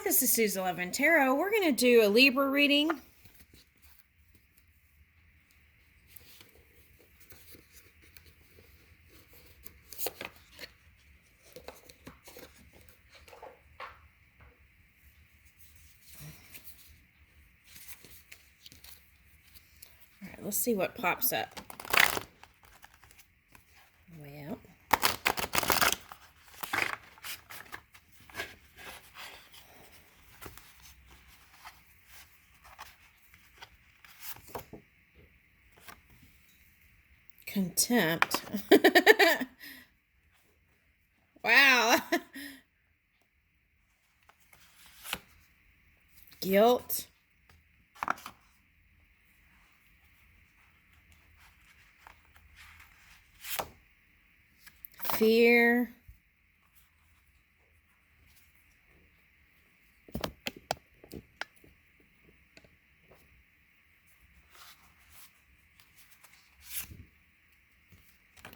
This is Suze 11 Tarot. We're going to do a Libra reading. All right, let's see what pops up. Well, contempt. Wow. Guilt. Fear.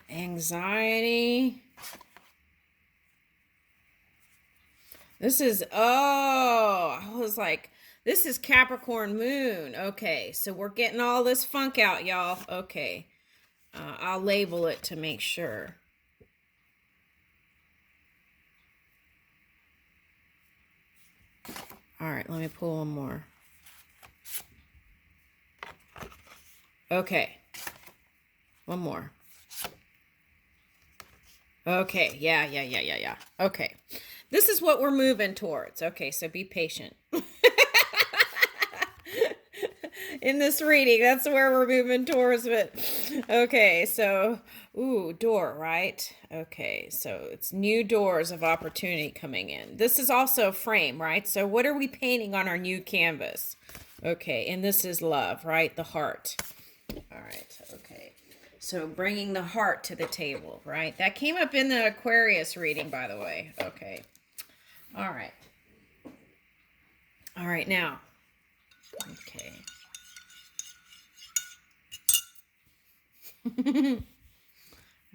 Anxiety. This is, I was like, this is Capricorn Moon. Okay, so we're getting all this funk out, y'all. Okay, I'll label it to make sure. All right, let me pull one more. Okay, one more. Okay, yeah. Okay, this is what we're moving towards. Okay, so be patient. In this reading, that's where we're moving towards. But okay, so door, right? Okay, so it's new doors of opportunity coming in. This is also a frame, right? So what are we painting on our new canvas? Okay, and this is love, right? The heart. All right, okay. So bringing the heart to the table, right? That came up in the Aquarius reading, by the way. Okay. All right. All right, now. Okay.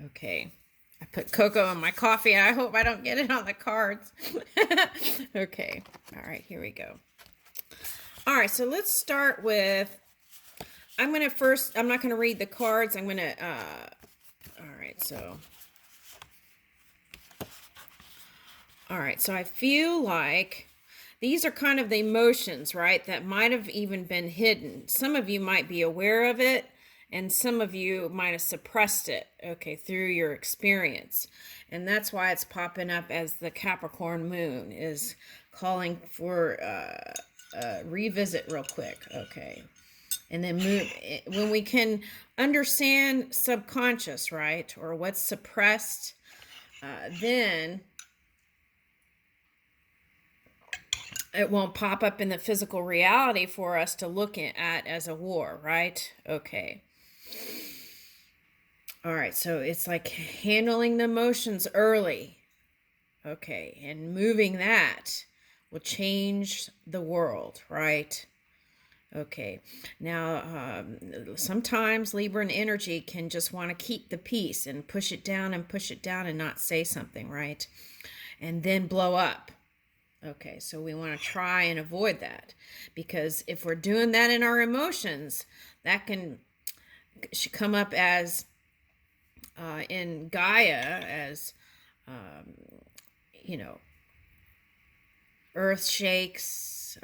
Okay. I put cocoa in my coffee. I hope I don't get it on the cards. Okay. All right, here we go. All right, so let's start with, I'm not going to read the cards. I'm going to, all right, so I feel like these are kind of the emotions, right, that might have even been hidden. Some of you might be aware of it, and some of you might have suppressed it, okay, through your experience. And that's why it's popping up as the Capricorn Moon is calling for revisit real quick, okay. And then move, when we can understand subconscious, right, or what's suppressed, then it won't pop up in the physical reality for us to look at as a war, right? Okay. All right, so it's like handling the emotions early. Okay, and moving that will change the world, right? Okay, now sometimes Libra energy can just want to keep the peace and push it down and not say something, right? And then blow up. Okay, so we want to try and avoid that, because if we're doing that in our emotions, that should come up as in Gaia as earth shakes.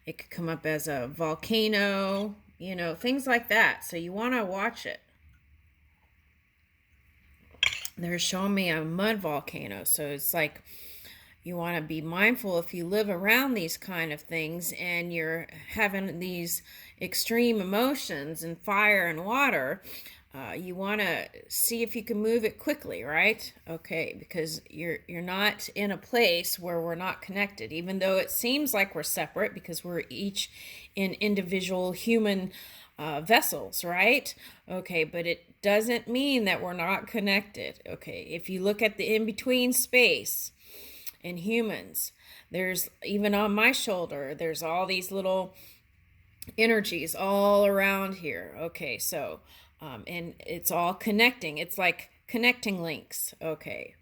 It could come up as a volcano, things like that. So you want to watch it. They're showing me a mud volcano, so it's like you want to be mindful if you live around these kind of things and you're having these extreme emotions and fire and water. You want to see if you can move it quickly, right? Okay, because you're not in a place where we're not connected, even though it seems like we're separate because we're each in individual human vessels, right? Okay, but it doesn't mean that we're not connected. Okay, if you look at the in-between space in humans, there's, even on my shoulder, there's all these little energies all around here. Okay, so and it's all connecting. It's like connecting links. Okay,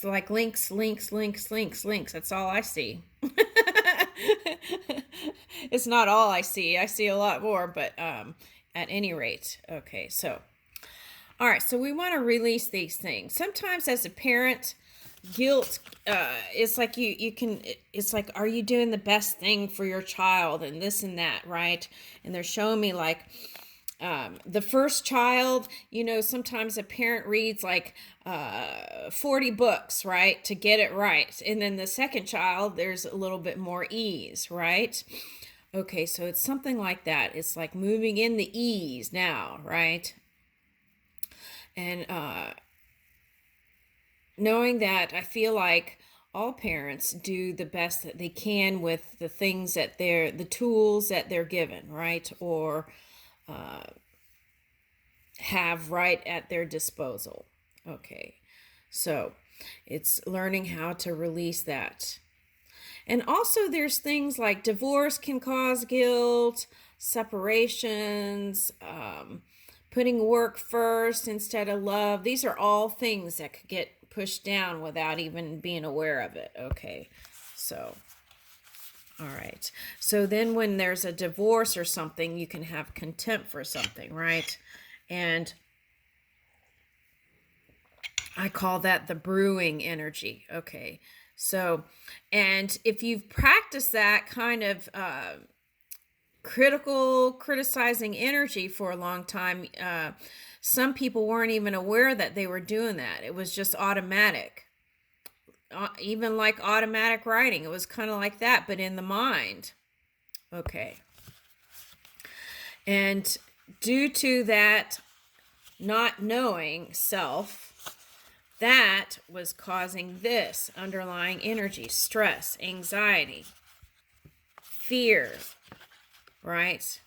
It's like links, links, links, links, links. That's all I see. It's not all I see. I see a lot more, but at any rate. Okay, so all right, so we want to release these things. Sometimes as a parent, guilt it's like you can, it's like, are you doing the best thing for your child and this and that, right? And they're showing me like the first child, sometimes a parent reads like 40 books, right, to get it right. And then the second child, there's a little bit more ease, right? Okay, so it's something like that. It's like moving in the ease now, right? And knowing that, I feel like all parents do the best that they can with the things that the tools that they're given, right? Or have right at their disposal. Okay, so it's learning how to release that. And also there's things like divorce can cause guilt, separations, putting work first instead of love. These are all things that could get pushed down without even being aware of it. Okay, so all right. So then when there's a divorce or something, you can have contempt for something, right? And I call that the brewing energy. Okay. So, and if you've practiced that kind of criticizing energy for a long time, some people weren't even aware that they were doing that. It was just automatic. Even like automatic writing, it was kind of like that, but in the mind. Okay. And due to that not knowing self, that was causing this underlying energy: stress, anxiety, fear, right?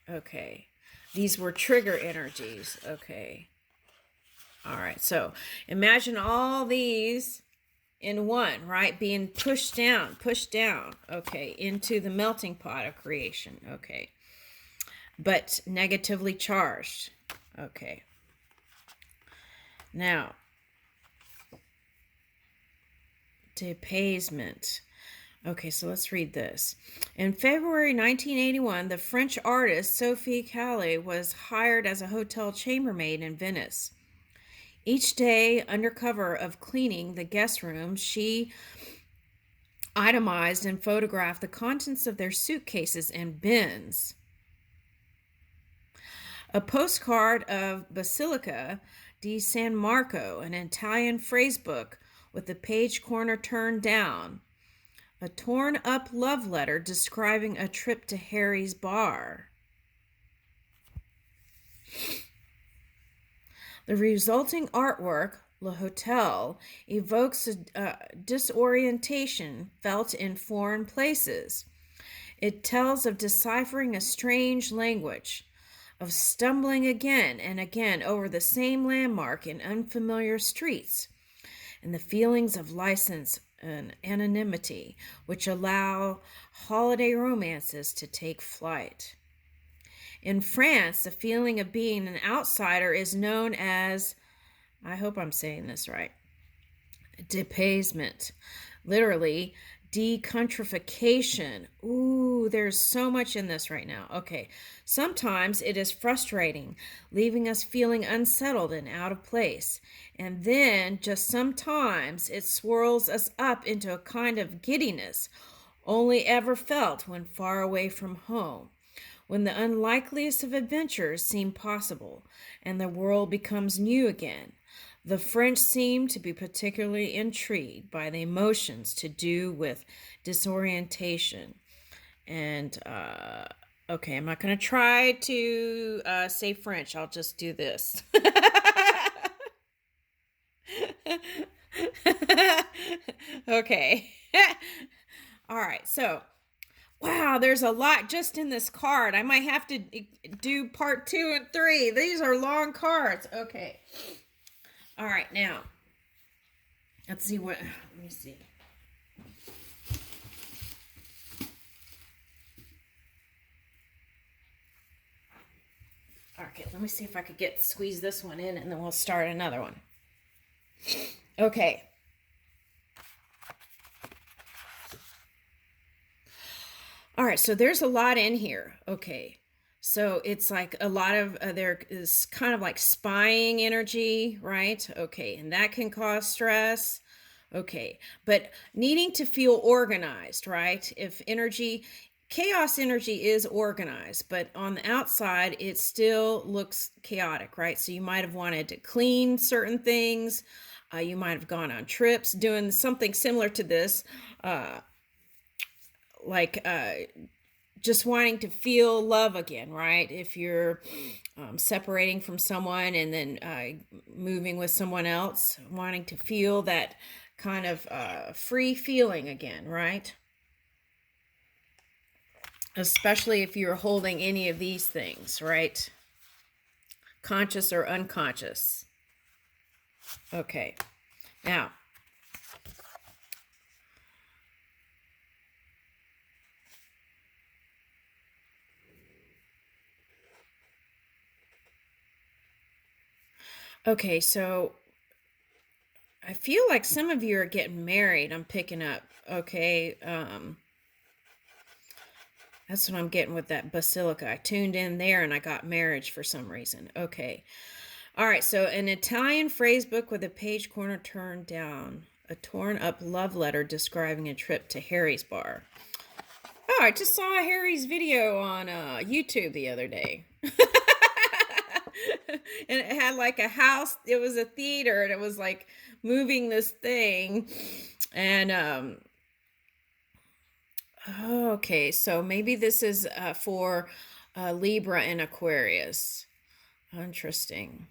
Okay. These were trigger energies. Okay. All right. So imagine all these in one, right? Being pushed down, okay, into the melting pot of creation. Okay. But negatively charged. Okay. Now, depaysement. Okay, so let's read this. In February 1981, the French artist Sophie Calle was hired as a hotel chambermaid in Venice. Each day, under cover of cleaning the guest rooms, she itemized and photographed the contents of their suitcases and bins. A postcard of Basilica di San Marco, an Italian phrase book with the page corner turned down. A torn up love letter describing a trip to Harry's bar. The resulting artwork, Le Hotel, evokes a disorientation felt in foreign places. It tells of deciphering a strange language, of stumbling again and again over the same landmark in unfamiliar streets, and the feelings of license and anonymity which allow holiday romances to take flight. In France, the feeling of being an outsider is known as, I hope I'm saying this right, depaysement. Literally, decountrification. Ooh, there's so much in this right now. Okay, sometimes it is frustrating, leaving us feeling unsettled and out of place. And then, just sometimes, it swirls us up into a kind of giddiness, only ever felt when far away from home, when the unlikeliest of adventures seem possible, and the world becomes new again. The French seem to be particularly intrigued by the emotions to do with disorientation. And, okay, I'm not going to try to say French. I'll just do this. Okay. All right, so, wow, there's a lot just in this card. I might have to do part 2 and 3. These are long cards. Okay. All right, now, let's see what, let me see. Okay, let me see if I could squeeze this one in and then we'll start another one. Okay, All right, so there's a lot in here. Okay. So it's like a lot of there is kind of like spying energy, right? Okay, and that can cause stress. Okay, but needing to feel organized, right? If energy, chaos energy is organized, but on the outside, it still looks chaotic, right? So you might have wanted to clean certain things. You might have gone on trips doing something similar to this, uh, like just wanting to feel love again, right? If you're separating from someone and then moving with someone else, wanting to feel that kind of free feeling again, right? Especially if you're holding any of these things, right? Conscious or unconscious. Okay. Now, okay, so I feel like some of you are getting married. I'm picking up. Okay. That's what I'm getting with that basilica. I tuned in there and I got marriage for some reason. Okay. All right. So, an Italian phrase book with a page corner turned down. A torn up love letter describing a trip to Harry's bar. Oh, I just saw Harry's video on YouTube the other day. And it had like a house, it was a theater, and it was like moving this thing. And okay, so maybe this is for Libra and Aquarius. Interesting.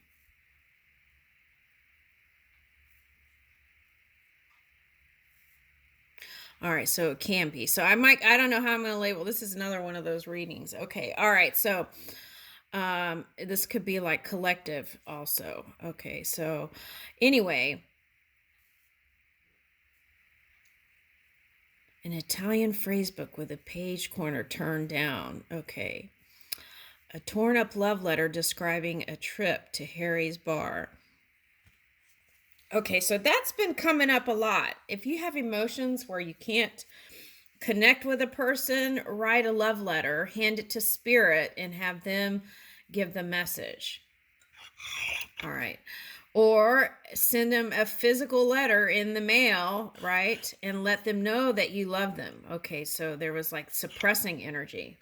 All right, so it can be. So I don't know how I'm going to label. This is another one of those readings. Okay, all right, so this could be like collective also. Okay, so anyway, an Italian phrase book with a page corner turned down. Okay. A torn up love letter describing a trip to Harry's bar. Okay, so that's been coming up a lot. If you have emotions where you can't connect with a person, write a love letter, hand it to spirit, and have them give the message. All right. Or send them a physical letter in the mail, right? And let them know that you love them. Okay, so there was like suppressing energy.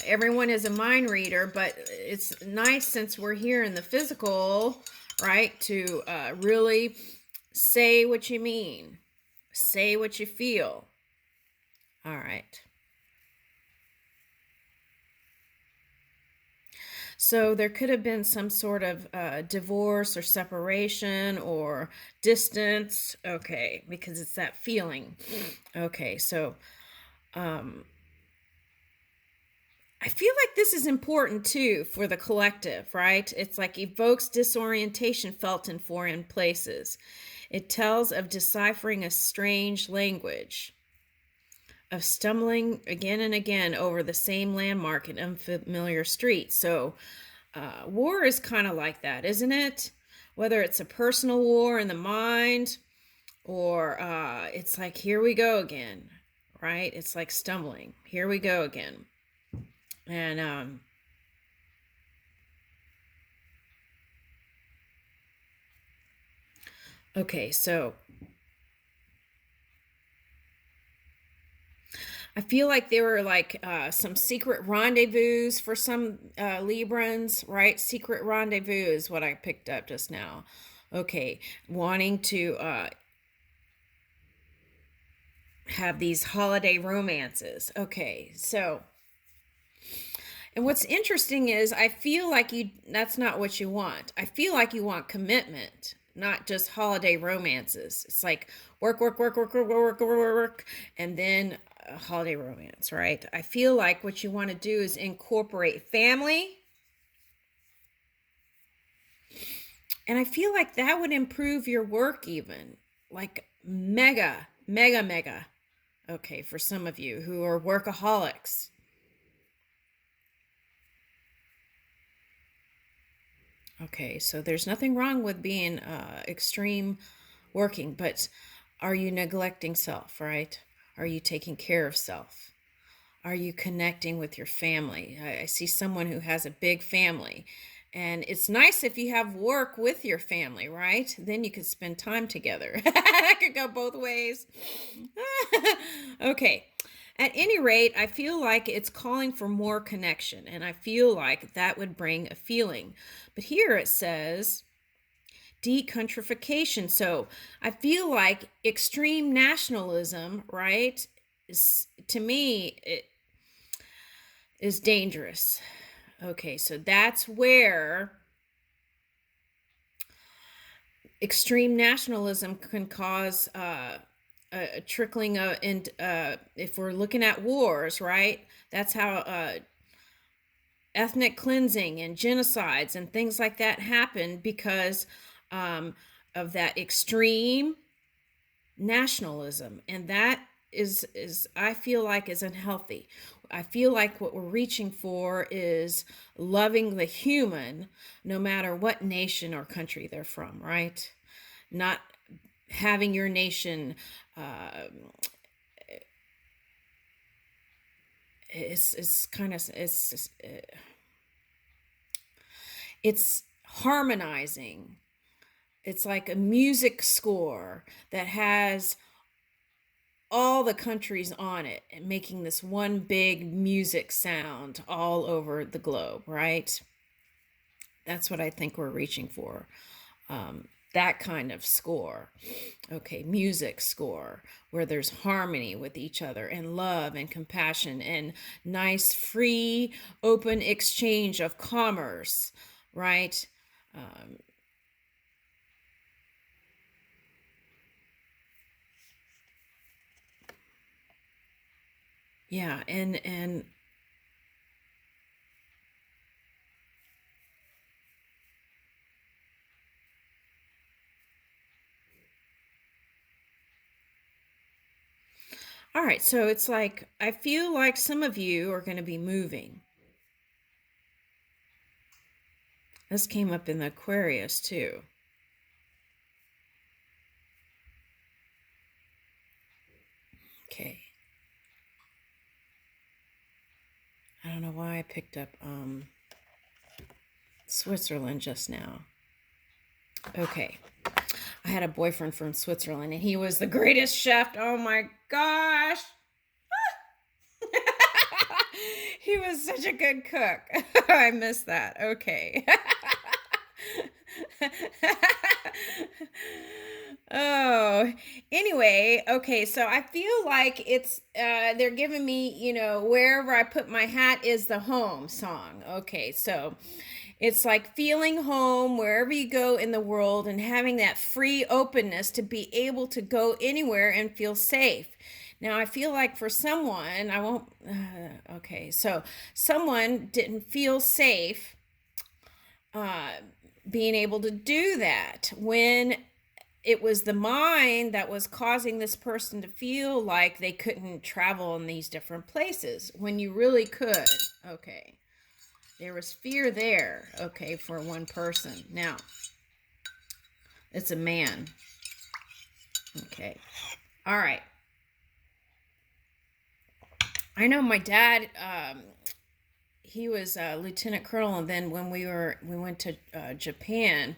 Everyone is a mind reader, but it's nice since we're here in the physical, right, to really say what you mean, say what you feel. All right. So there could have been some sort of divorce or separation or distance. Okay, because it's that feeling. Okay, so I feel like this is important too for the collective, right? It's like evokes disorientation felt in foreign places. It tells of deciphering a strange language, of stumbling again and again over the same landmark in unfamiliar streets. So, war is kind of like that, isn't it? Whether it's a personal war in the mind or it's like, here we go again, right? It's like stumbling. Here we go again. And okay, so I feel like there were like some secret rendezvous for some Librans, right? Secret rendezvous is what I picked up just now. Okay, wanting to have these holiday romances. Okay, so and what's interesting is I feel like that's not what you want. I feel like you want commitment, not just holiday romances. It's like work, work, work, work, work, work, work, work, work, and then a holiday romance, right? I feel like what you want to do is incorporate family. And I feel like that would improve your work even. Like mega, mega, mega. Okay, for some of you who are workaholics. Okay, so there's nothing wrong with being extreme working, but Are you neglecting self, right? Are you taking care of self? Are you connecting with your family? I see someone who has a big family, and it's nice if you have work with your family, right? Then you could spend time together. That could go both ways. Okay. At any rate, I feel like it's calling for more connection, and I feel like that would bring a feeling. But here it says decountrification. So I feel like extreme nationalism, right, is, to me, it is dangerous. Okay, so that's where extreme nationalism can cause a trickling in. If we're looking at wars, right? That's how ethnic cleansing and genocides and things like that happen because um, of that extreme nationalism, and that is I feel like is unhealthy. I feel like what we're reaching for is loving the human no matter what nation or country they're from, right? Not having your nation it's kind of it's harmonizing. It's like a music score that has all the countries on it and making this one big music sound all over the globe, right? That's what I think we're reaching for. That kind of score. Okay, music score where there's harmony with each other and love and compassion and nice, free, open exchange of commerce, right? Yeah, and all right, so it's like I feel like some of you are going to be moving. This came up in the Aquarius too. Okay. I don't know why I picked up Switzerland just now. Okay. I had a boyfriend from Switzerland and he was the greatest chef. Oh my gosh. He was such a good cook. I miss that. Okay. Oh, anyway, okay, so I feel like it's they're giving me, wherever I put my hat is the home song. Okay, so it's like feeling home wherever you go in the world and having that free openness to be able to go anywhere and feel safe. Now, I feel like for someone, I won't, okay, so someone didn't feel safe uh, being able to do that when it was the mind that was causing this person to feel like they couldn't travel in these different places when you really could. Okay. There was fear there, okay, for one person. Now, it's a man. Okay. All right. I know my dad, he was a lieutenant colonel, and then when we went to Japan,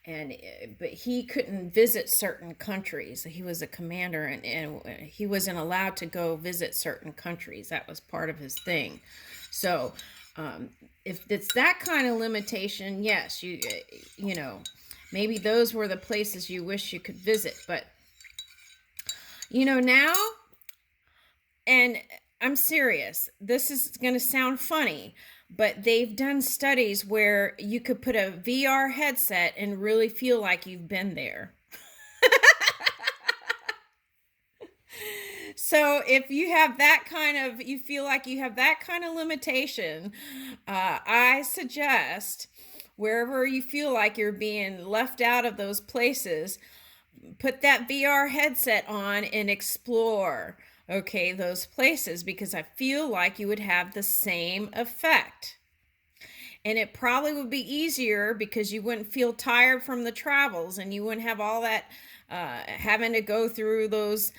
and but he couldn't visit certain countries. He was a commander, and he wasn't allowed to go visit certain countries. That was part of his thing. So if it's that kind of limitation, yes, you know, maybe those were the places you wish you could visit. But now, and I'm serious, this is going to sound funny, but they've done studies where you could put a VR headset and really feel like you've been there. So if you have that kind of, you feel like you have that kind of limitation, I suggest wherever you feel like you're being left out of those places, put that VR headset on and explore, okay, those places, because I feel like you would have the same effect. And it probably would be easier because you wouldn't feel tired from the travels and you wouldn't have all that having to go through those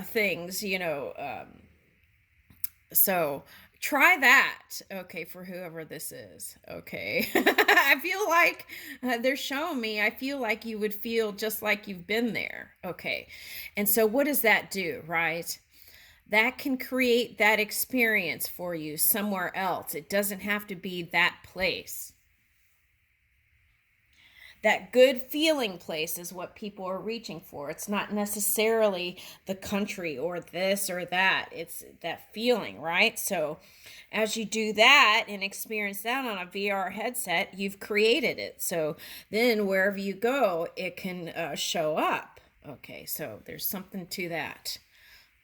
things, so try that, okay, for whoever this is, okay. I feel like they're showing me, I feel like you would feel just like you've been there, okay. And so what does that do, right? That can create that experience for you somewhere else. It doesn't have to be that place. That good feeling place is what people are reaching for. It's not necessarily the country or this or that. It's that feeling, right? So as you do that and experience that on a VR headset, you've created it. So then wherever you go, it can show up. Okay, so there's something to that.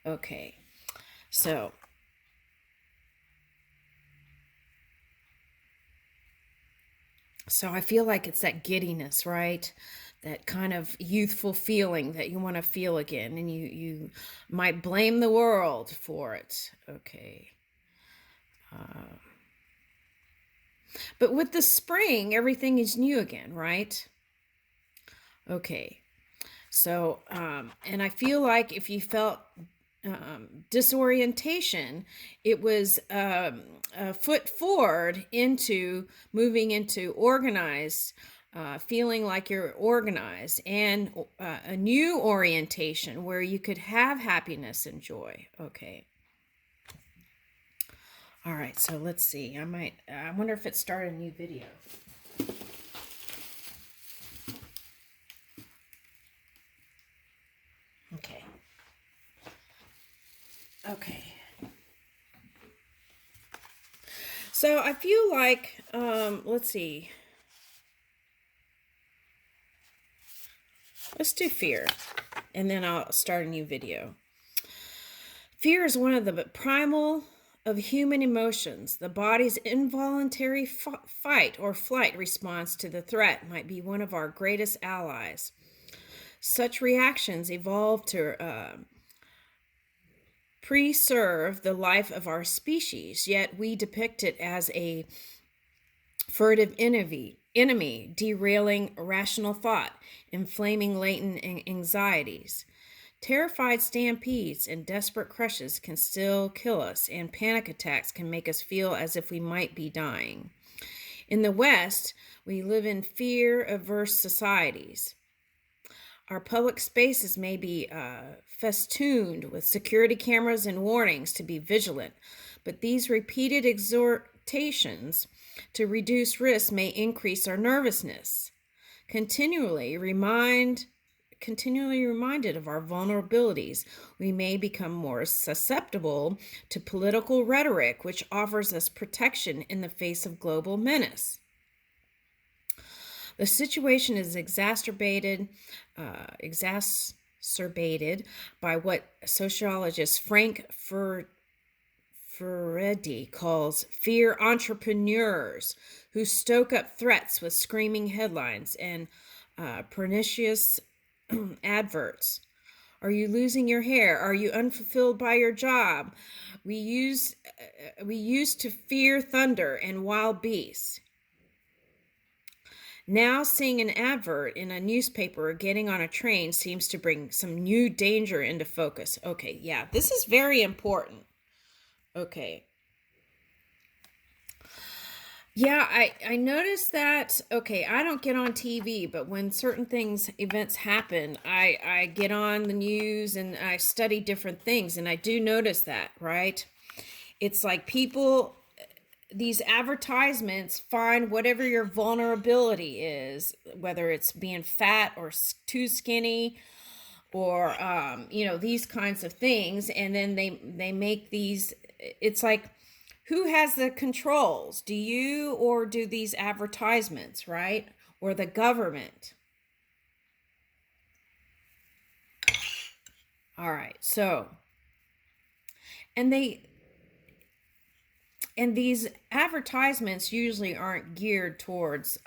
Okay, so I feel like it's that giddiness, right? That kind of youthful feeling that you want to feel again, and you might blame the world for it. Okay. But with the spring, everything is new again, right? Okay. So, and I feel like if you felt disorientation, it was a foot forward into moving into organized, feeling like you're organized, and a new orientation where you could have happiness and joy. Okay. All right, so let's see. I wonder if it started a new video. Okay. Okay. So I feel like, let's see. Let's do fear, and then I'll start a new video. Fear is one of the primal of human emotions. The body's involuntary fight or flight response to the threat might be one of our greatest allies. Such reactions evolved to preserve the life of our species, yet we depict it as a furtive enemy, derailing rational thought, inflaming latent anxieties. Terrified stampedes and desperate crushes can still kill us, and panic attacks can make us feel as if we might be dying. In the West, we live in fear-averse societies. Our public spaces may be festooned with security cameras and warnings to be vigilant, but these repeated exhortations to reduce risk may increase our nervousness. Continually reminded of our vulnerabilities, we may become more susceptible to political rhetoric, which offers us protection in the face of global menace. The situation is exacerbated by what sociologist Frank Furedi calls fear entrepreneurs, who stoke up threats with screaming headlines and pernicious adverts. Are you losing your hair? Are you unfulfilled by your job? We used to fear thunder and wild beasts. Now seeing an advert in a newspaper or getting on a train seems to bring some new danger into focus. Okay, yeah, this is very important. Okay. Yeah, I noticed that, okay, I don't get on TV, but when certain events happen, I get on the news and I study different things, and I do notice that, right? It's like people, these advertisements find whatever your vulnerability is, whether it's being fat or too skinny or, these kinds of things, and then they make these, it's like, who has the controls? Do you or do these advertisements, right? Or the government? All right. So, and these advertisements usually aren't geared towards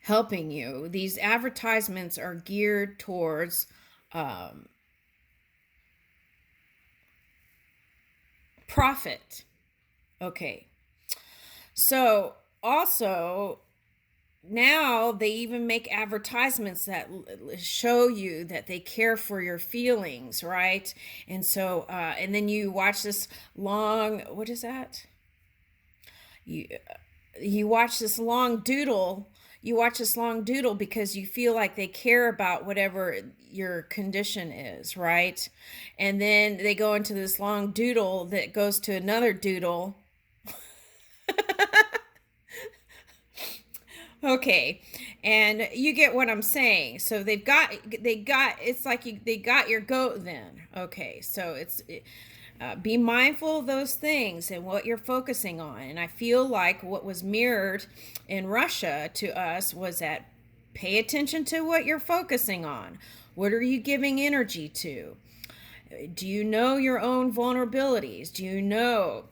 helping you. These advertisements are geared towards profit. Okay. So also, now they even make advertisements that show you that they care for your feelings, right? And so and then you watch this long, what is that, you you watch this long doodle, you watch this long doodle because you feel like they care about whatever your condition is, right? And then they go into this long doodle that goes to another doodle. Okay, and you get what I'm saying. So they got it's like they got your goat then. Okay, so be mindful of those things and what you're focusing on. And I feel like what was mirrored in Russia to us was that pay attention to what you're focusing on. What are you giving energy to? Do you know your own vulnerabilities? Do you know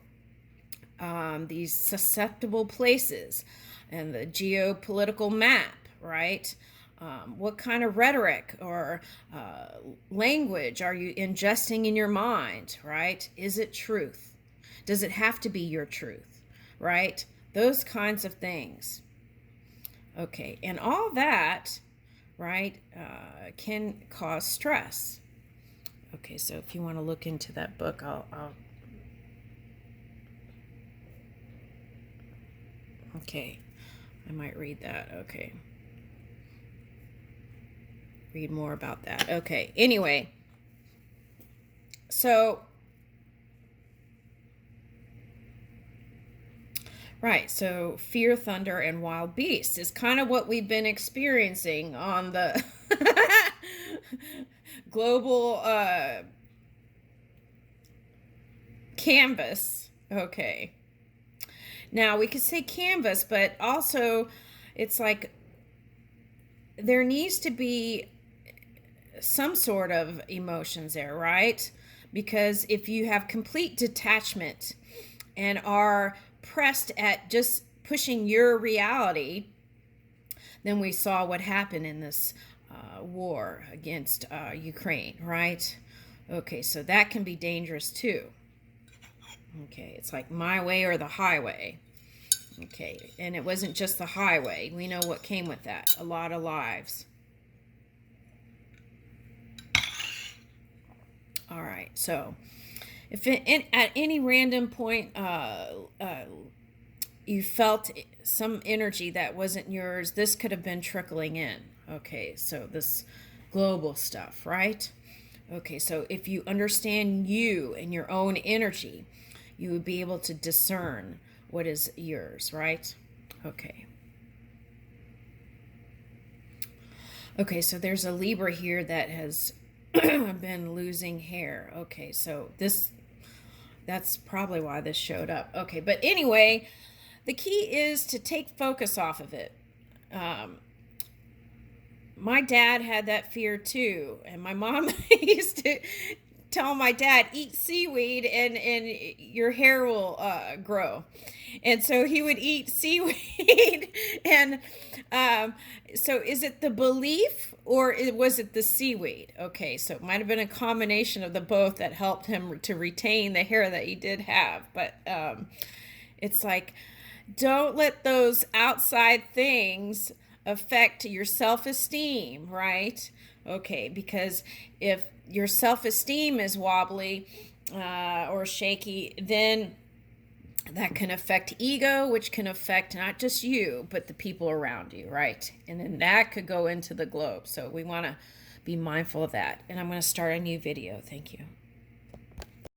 these susceptible places and the geopolitical map, right? What kind of rhetoric or language are you ingesting in your mind, right? Is it truth? Does it have to be your truth, right? Those kinds of things. Okay, and all that, right, can cause stress. Okay, so if you want to look into that book, I'll okay, I might read that. Okay. Read more about that. Okay. Anyway, so right, so fear, thunder, and wild beasts is kind of what we've been experiencing on the global canvas. Okay. Now we could say canvas, but also it's like there needs to be some sort of emotions there, right? Because if you have complete detachment and are pressed at just pushing your reality, then we saw what happened in this war against Ukraine, right? Okay, so that can be dangerous too. Okay, it's like my way or the highway. Okay, and it wasn't just the highway. We know what came with that. A lot of lives. All right, so if at any random point you felt some energy that wasn't yours, this could have been trickling in. Okay, so this global stuff, right? Okay, so if you understand you and your own energy, you would be able to discern what is yours, right? Okay. Okay, so there's a Libra here that has been losing hair. Okay, so that's probably why this showed up. Okay, but anyway, the key is to take focus off of it. My dad had that fear too, and my mom used to tell my dad, eat seaweed and your hair will grow. And so he would eat seaweed. And so is it the belief or was it the seaweed? Okay, so it might have been a combination of the both that helped him to retain the hair that he did have. But it's like, don't let those outside things affect your self-esteem, right? Okay, because if your self-esteem is wobbly or shaky, then that can affect ego, which can affect not just you, but the people around you, right? And then that could go into the globe. So we want to be mindful of that. And I'm going to start a new video. Thank you.